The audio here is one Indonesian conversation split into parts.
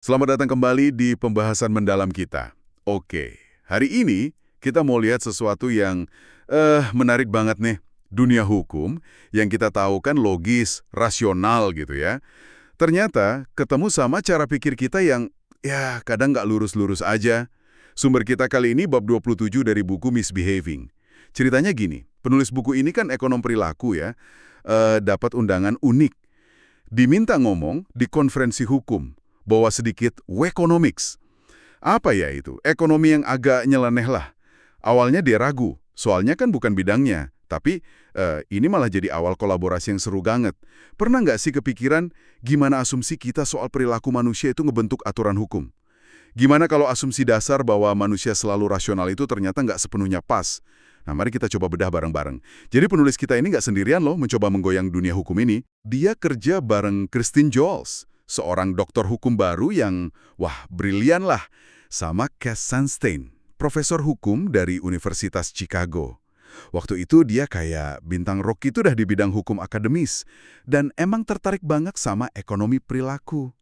Selamat datang kembali di pembahasan mendalam kita. Oke, hari ini kita mau lihat sesuatu yang menarik banget nih. Dunia hukum yang kita tahu kan logis, rasional gitu ya. Ternyata ketemu sama cara pikir kita yang ya kadang nggak lurus-lurus aja. Sumber kita kali ini bab 27 dari buku Misbehaving. Ceritanya gini, penulis buku ini kan ekonom perilaku ya, dapat undangan unik. Diminta ngomong di konferensi hukum, bawa sedikit Weconomics. Apa ya itu? Ekonomi yang agak nyeleneh lah. Awalnya dia ragu, soalnya kan bukan bidangnya. Tapi ini malah jadi awal kolaborasi yang seru banget. Pernah nggak sih kepikiran gimana asumsi kita soal perilaku manusia itu ngebentuk aturan hukum? Gimana kalau asumsi dasar bahwa manusia selalu rasional itu ternyata nggak sepenuhnya pas? Nah, mari kita coba bedah bareng-bareng. Jadi penulis kita ini nggak sendirian loh mencoba menggoyang dunia hukum ini. Dia kerja bareng Christine Jols, seorang doktor hukum baru yang, wah, brilian lah. Sama Cass Sunstein, profesor hukum dari Universitas Chicago. Waktu itu dia kayak bintang rock itu dah di bidang hukum akademis. Dan emang tertarik banget sama ekonomi perilaku.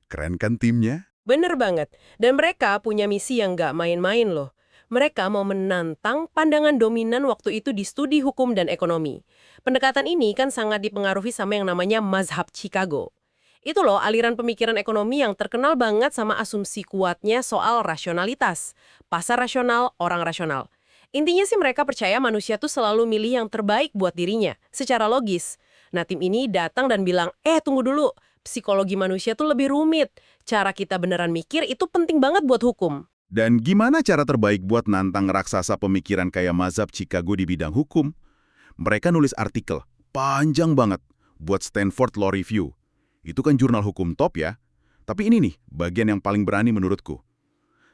Keren kan timnya? Bener banget. Dan mereka punya misi yang nggak main-main loh. Mereka mau menantang pandangan dominan waktu itu di studi hukum dan ekonomi. Pendekatan ini kan sangat dipengaruhi sama yang namanya mazhab Chicago. Itu loh aliran pemikiran ekonomi yang terkenal banget sama asumsi kuatnya soal rasionalitas. Pasar rasional, orang rasional. Intinya sih mereka percaya manusia tuh selalu milih yang terbaik buat dirinya, secara logis. Nah tim ini datang dan bilang, tunggu dulu, psikologi manusia tuh lebih rumit. Cara kita beneran mikir itu penting banget buat hukum. Dan gimana cara terbaik buat nantang raksasa pemikiran kayak mazhab Chicago di bidang hukum? Mereka nulis artikel, panjang banget, buat Stanford Law Review. Itu kan jurnal hukum top ya. Tapi ini nih, bagian yang paling berani menurutku.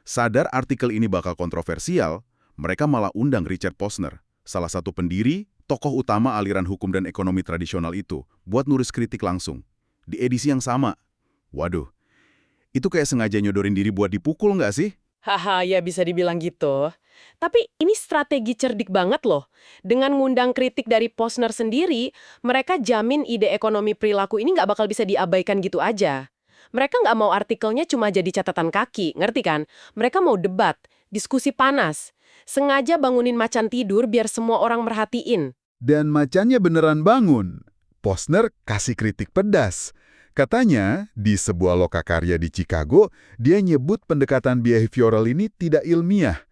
Sadar artikel ini bakal kontroversial, mereka malah undang Richard Posner, salah satu pendiri, tokoh utama aliran hukum dan ekonomi tradisional itu, buat nulis kritik langsung. Di edisi yang sama. Waduh, itu kayak sengaja nyodorin diri buat dipukul nggak sih? Haha, ya bisa dibilang gitu. Tapi ini strategi cerdik banget loh. Dengan ngundang kritik dari Posner sendiri, mereka jamin ide ekonomi perilaku ini nggak bakal bisa diabaikan gitu aja. Mereka nggak mau artikelnya cuma jadi catatan kaki, ngerti kan? Mereka mau debat, diskusi panas. Sengaja bangunin macan tidur biar semua orang merhatiin. Dan macannya beneran bangun. Posner kasih kritik pedas. Katanya, di sebuah lokakarya di Chicago, dia nyebut pendekatan behavioral ini tidak ilmiah.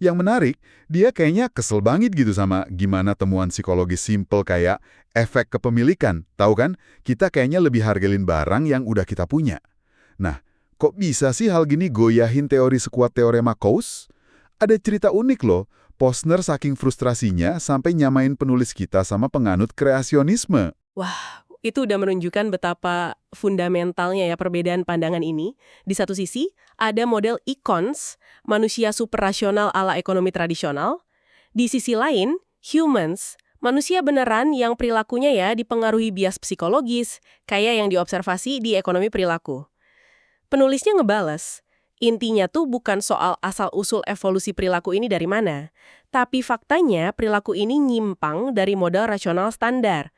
Yang menarik, dia kayaknya kesel banget gitu sama gimana temuan psikologis simple kayak efek kepemilikan. Tahu kan, kita kayaknya lebih hargain barang yang udah kita punya. Nah, kok bisa sih hal gini goyahin teori sekuat teorema Coase? Ada cerita unik loh, Posner saking frustrasinya sampai nyamain penulis kita sama penganut kreasionisme. Wah, itu udah menunjukkan betapa fundamentalnya ya perbedaan pandangan ini. Di satu sisi, ada model icons, manusia superrasional ala ekonomi tradisional. Di sisi lain, humans, manusia beneran yang perilakunya ya dipengaruhi bias psikologis, kayak yang diobservasi di ekonomi perilaku. Penulisnya ngebales, intinya tuh bukan soal asal-usul evolusi perilaku ini dari mana, tapi faktanya perilaku ini nyimpang dari model rasional standar.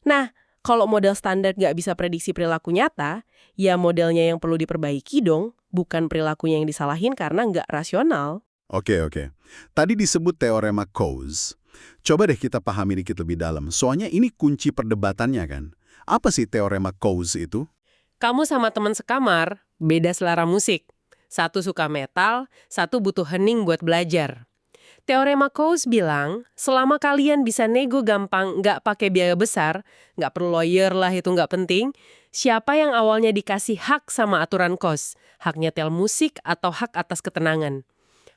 Nah, kalau model standar nggak bisa prediksi perilaku nyata, ya modelnya yang perlu diperbaiki dong, bukan perilakunya yang disalahin karena nggak rasional. Oke. Tadi disebut teorema Coase. Coba deh kita pahami dikit lebih dalam. Soalnya ini kunci perdebatannya kan. Apa sih teorema Coase itu? Kamu sama teman sekamar, beda selera musik. Satu suka metal, satu butuh hening buat belajar. Teorema Coase bilang, selama kalian bisa nego gampang, nggak pakai biaya besar, nggak perlu lawyer lah itu nggak penting, siapa yang awalnya dikasih hak sama aturan kos, hak nyetel musik atau hak atas ketenangan.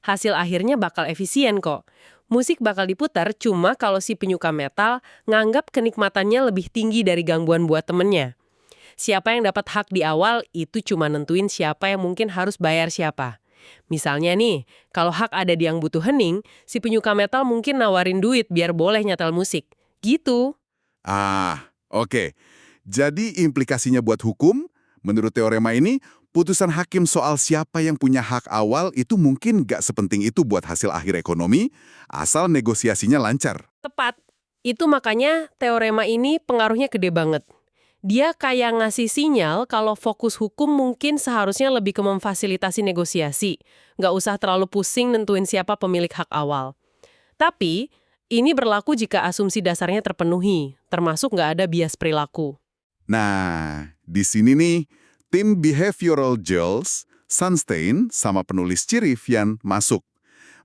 Hasil akhirnya bakal efisien kok. Musik bakal diputar cuma kalau si penyuka metal nganggap kenikmatannya lebih tinggi dari gangguan buat temennya. Siapa yang dapat hak di awal itu cuma nentuin siapa yang mungkin harus bayar siapa. Misalnya nih, kalau hak ada di yang butuh hening, si penyuka metal mungkin nawarin duit biar boleh nyetel musik. Gitu. Oke. Jadi implikasinya buat hukum, menurut teorema ini, putusan hakim soal siapa yang punya hak awal itu mungkin nggak sepenting itu buat hasil akhir ekonomi, asal negosiasinya lancar. Tepat. Itu makanya teorema ini pengaruhnya gede banget. Dia kayak ngasih sinyal kalau fokus hukum mungkin seharusnya lebih ke memfasilitasi negosiasi. Nggak usah terlalu pusing nentuin siapa pemilik hak awal. Tapi, ini berlaku jika asumsi dasarnya terpenuhi, termasuk nggak ada bias perilaku. Nah, di sini nih, tim behavioral Giles, Sunstein, sama penulis Chirivian masuk.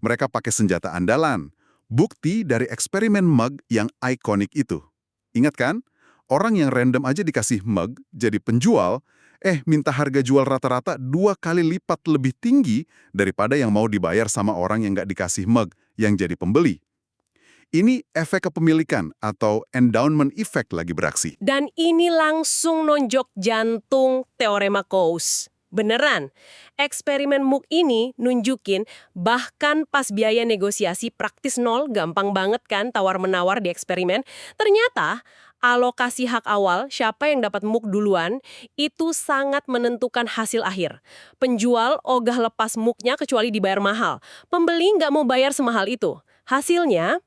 Mereka pakai senjata andalan, bukti dari eksperimen mug yang ikonik itu. Ingat kan? Orang yang random aja dikasih mug, jadi penjual, minta harga jual rata-rata 2 kali lipat lebih tinggi daripada yang mau dibayar sama orang yang nggak dikasih mug, yang jadi pembeli. Ini efek kepemilikan atau endowment effect lagi beraksi. Dan ini langsung nonjok jantung teorema Coase. Beneran, eksperimen MOOC ini nunjukin bahkan pas biaya negosiasi praktis nol, gampang banget kan tawar-menawar di eksperimen, ternyata alokasi hak awal, siapa yang dapat MOOC duluan, itu sangat menentukan hasil akhir. Penjual ogah lepas MOOC-nya kecuali dibayar mahal. Pembeli nggak mau bayar semahal itu. Hasilnya,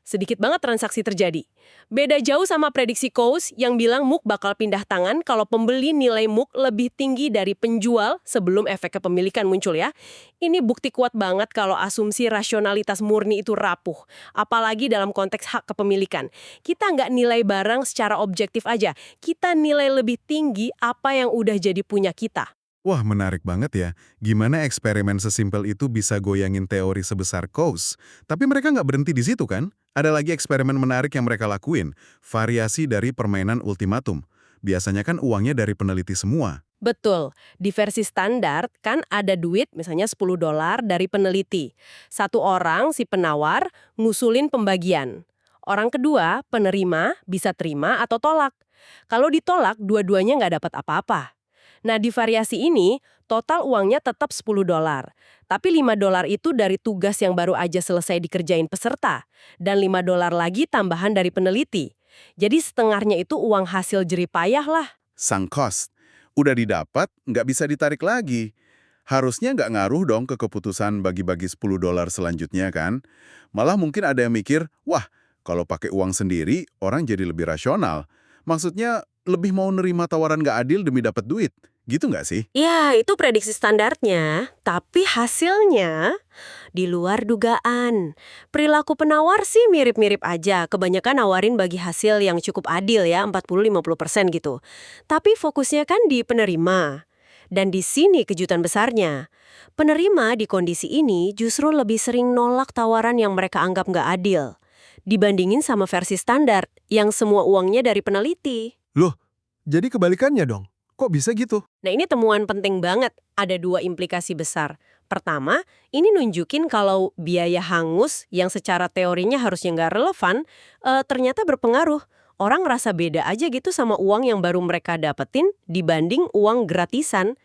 sedikit banget transaksi terjadi. Beda jauh sama prediksi Coase yang bilang MOOC bakal pindah tangan kalau pembeli nilai MOOC lebih tinggi dari penjual sebelum efek kepemilikan muncul ya. Ini bukti kuat banget kalau asumsi rasionalitas murni itu rapuh. Apalagi dalam konteks hak kepemilikan. Kita nggak nilai barang secara objektif aja. Kita nilai lebih tinggi apa yang udah jadi punya kita. Wah, menarik banget ya. Gimana eksperimen sesimpel itu bisa goyangin teori sebesar Coase? Tapi mereka nggak berhenti di situ kan? Ada lagi eksperimen menarik yang mereka lakuin, variasi dari permainan ultimatum. Biasanya kan uangnya dari peneliti semua. Betul, di versi standar kan ada duit misalnya $10 dari peneliti. Satu orang, si penawar, ngusulin pembagian. Orang kedua, penerima, bisa terima atau tolak. Kalau ditolak, dua-duanya nggak dapat apa-apa. Nah, di variasi ini, total uangnya tetap $10. Tapi $5 itu dari tugas yang baru aja selesai dikerjain peserta. Dan $5 lagi tambahan dari peneliti. Jadi setengahnya itu uang hasil jerih payah lah. Sunk cost. Udah didapat, nggak bisa ditarik lagi. Harusnya nggak ngaruh dong ke keputusan bagi-bagi $10 selanjutnya kan? Malah mungkin ada yang mikir, wah, kalau pakai uang sendiri, orang jadi lebih rasional. Maksudnya, lebih mau nerima tawaran nggak adil demi dapat duit. Gitu nggak sih? Ya, itu prediksi standarnya. Tapi hasilnya di luar dugaan. Perilaku penawar sih mirip-mirip aja. Kebanyakan nawarin bagi hasil yang cukup adil ya, 40-50% gitu. Tapi fokusnya kan di penerima. Dan di sini kejutan besarnya. Penerima di kondisi ini justru lebih sering nolak tawaran yang mereka anggap nggak adil. Dibandingin sama versi standar yang semua uangnya dari peneliti. Loh, jadi kebalikannya dong? Kok bisa gitu? Nah, ini temuan penting banget. Ada 2 implikasi besar. Pertama, ini nunjukin kalau biaya hangus yang secara teorinya harusnya nggak relevan, ternyata berpengaruh. Orang ngerasa beda aja gitu sama uang yang baru mereka dapetin dibanding uang gratisan.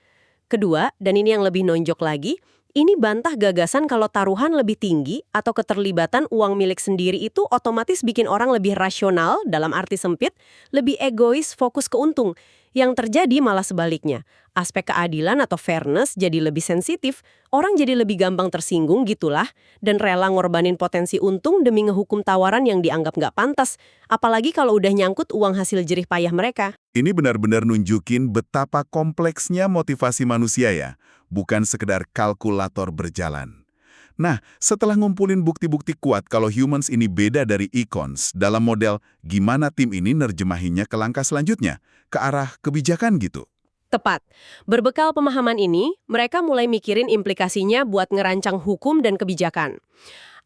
Kedua, dan ini yang lebih nonjok lagi, ini bantah gagasan kalau taruhan lebih tinggi atau keterlibatan uang milik sendiri itu otomatis bikin orang lebih rasional dalam arti sempit, lebih egois fokus ke untung. Yang terjadi malah sebaliknya. Aspek keadilan atau fairness jadi lebih sensitif, orang jadi lebih gampang tersinggung gitulah, dan rela ngorbanin potensi untung demi ngehukum tawaran yang dianggap nggak pantas, apalagi kalau udah nyangkut uang hasil jerih payah mereka. Ini benar-benar nunjukin betapa kompleksnya motivasi manusia ya, bukan sekedar kalkulator berjalan. Nah, setelah ngumpulin bukti-bukti kuat kalau humans ini beda dari icons dalam model gimana tim ini nerjemahinnya ke langkah selanjutnya, ke arah kebijakan gitu. Tepat. Berbekal pemahaman ini, mereka mulai mikirin implikasinya buat ngerancang hukum dan kebijakan.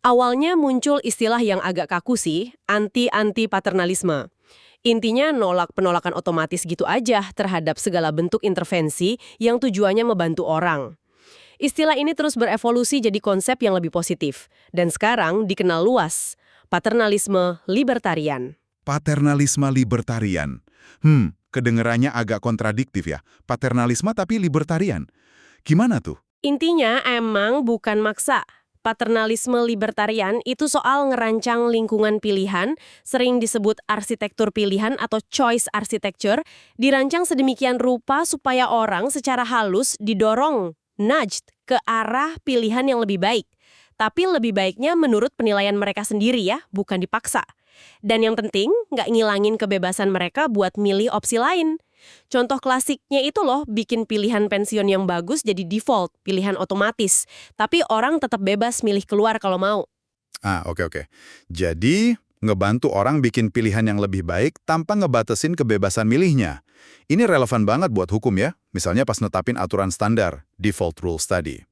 Awalnya muncul istilah yang agak kaku sih, anti-paternalisme. Intinya nolak penolakan otomatis gitu aja terhadap segala bentuk intervensi yang tujuannya membantu orang. Istilah ini terus berevolusi jadi konsep yang lebih positif. Dan sekarang dikenal luas, paternalisme libertarian. Paternalisme libertarian. Kedengerannya agak kontradiktif ya. Paternalisme tapi libertarian. Gimana tuh? Intinya emang bukan maksa. Paternalisme libertarian itu soal ngerancang lingkungan pilihan, sering disebut arsitektur pilihan atau choice architecture, dirancang sedemikian rupa supaya orang secara halus didorong, nudged, ke arah pilihan yang lebih baik. Tapi lebih baiknya menurut penilaian mereka sendiri ya, bukan dipaksa. Dan yang penting, nggak ngilangin kebebasan mereka buat milih opsi lain. Contoh klasiknya itu loh, bikin pilihan pensiun yang bagus jadi default, pilihan otomatis. Tapi orang tetap bebas milih keluar kalau mau. Oke. Jadi, ngebantu orang bikin pilihan yang lebih baik tanpa ngebatasin kebebasan milihnya. Ini relevan banget buat hukum ya, misalnya pas netapin aturan standar, default rules tadi.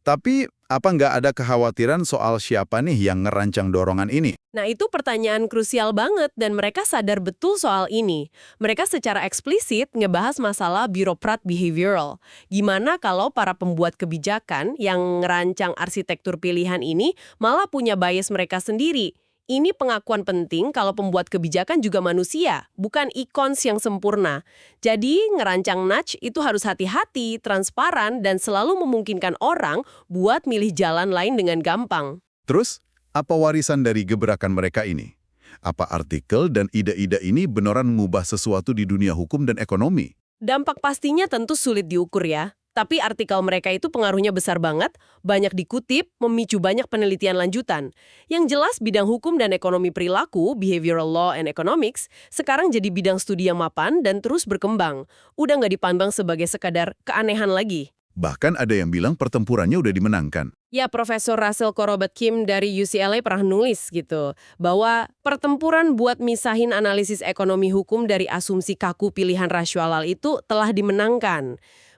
Tapi, apa nggak ada kekhawatiran soal siapa nih yang ngerancang dorongan ini? Nah, itu pertanyaan krusial banget dan mereka sadar betul soal ini. Mereka secara eksplisit ngebahas masalah birokrat behavioral. Gimana kalau para pembuat kebijakan yang ngerancang arsitektur pilihan ini malah punya bias mereka sendiri? Ini pengakuan penting kalau pembuat kebijakan juga manusia, bukan ikons yang sempurna. Jadi, ngerancang nudge itu harus hati-hati, transparan, dan selalu memungkinkan orang buat milih jalan lain dengan gampang. Terus, apa warisan dari gebrakan mereka ini? Apa artikel dan ide-ide ini beneran mengubah sesuatu di dunia hukum dan ekonomi? Dampak pastinya tentu sulit diukur ya. Tapi artikel mereka itu pengaruhnya besar banget, banyak dikutip, memicu banyak penelitian lanjutan. Yang jelas bidang hukum dan ekonomi perilaku, behavioral law and economics, sekarang jadi bidang studi yang mapan dan terus berkembang. Udah nggak dipandang sebagai sekadar keanehan lagi. Bahkan ada yang bilang pertempurannya udah dimenangkan. Ya, Profesor Russell Korobat Kim dari UCLA pernah nulis gitu, bahwa pertempuran buat misahin analisis ekonomi hukum dari asumsi kaku pilihan rasional itu telah dimenangkan.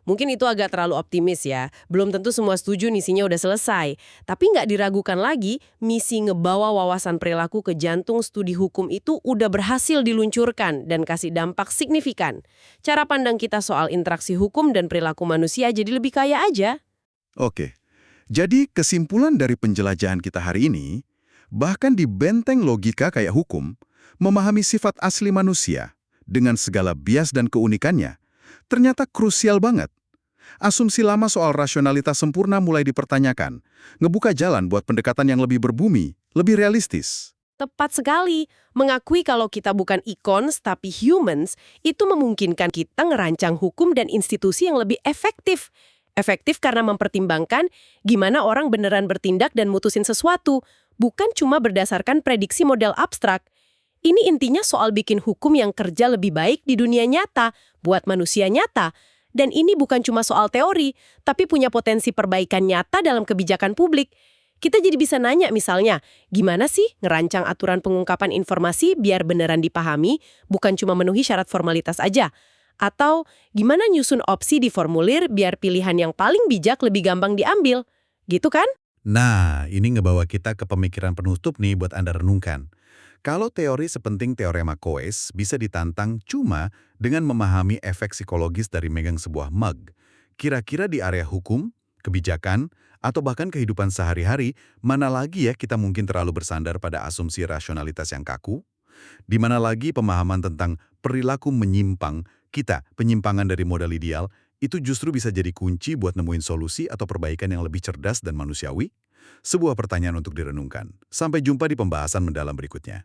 Mungkin itu agak terlalu optimis ya, belum tentu semua setuju misinya udah selesai. Tapi nggak diragukan lagi, misi ngebawa wawasan perilaku ke jantung studi hukum itu udah berhasil diluncurkan dan kasih dampak signifikan. Cara pandang kita soal interaksi hukum dan perilaku manusia jadi lebih kaya aja. Oke, jadi kesimpulan dari penjelajahan kita hari ini, bahkan di benteng logika kayak hukum, memahami sifat asli manusia dengan segala bias dan keunikannya, ternyata krusial banget. Asumsi lama soal rasionalitas sempurna mulai dipertanyakan, ngebuka jalan buat pendekatan yang lebih berbumi, lebih realistis. Tepat sekali. Mengakui kalau kita bukan ikons tapi humans, itu memungkinkan kita ngerancang hukum dan institusi yang lebih efektif. Efektif karena mempertimbangkan gimana orang beneran bertindak dan mutusin sesuatu, bukan cuma berdasarkan prediksi model abstrak. Ini intinya soal bikin hukum yang kerja lebih baik di dunia nyata, buat manusia nyata. Dan ini bukan cuma soal teori, tapi punya potensi perbaikan nyata dalam kebijakan publik. Kita jadi bisa nanya misalnya, gimana sih ngerancang aturan pengungkapan informasi biar beneran dipahami, bukan cuma memenuhi syarat formalitas aja? Atau gimana nyusun opsi di formulir biar pilihan yang paling bijak lebih gampang diambil? Gitu kan? Nah, ini ngebawa kita ke pemikiran penutup nih buat Anda renungkan. Kalau teori sepenting teorema Coase bisa ditantang cuma dengan memahami efek psikologis dari megang sebuah mug, kira-kira di area hukum, kebijakan, atau bahkan kehidupan sehari-hari, mana lagi ya kita mungkin terlalu bersandar pada asumsi rasionalitas yang kaku? Di mana lagi pemahaman tentang perilaku menyimpang, penyimpangan dari modal ideal, itu justru bisa jadi kunci buat nemuin solusi atau perbaikan yang lebih cerdas dan manusiawi? Sebuah pertanyaan untuk direnungkan. Sampai jumpa di pembahasan mendalam berikutnya.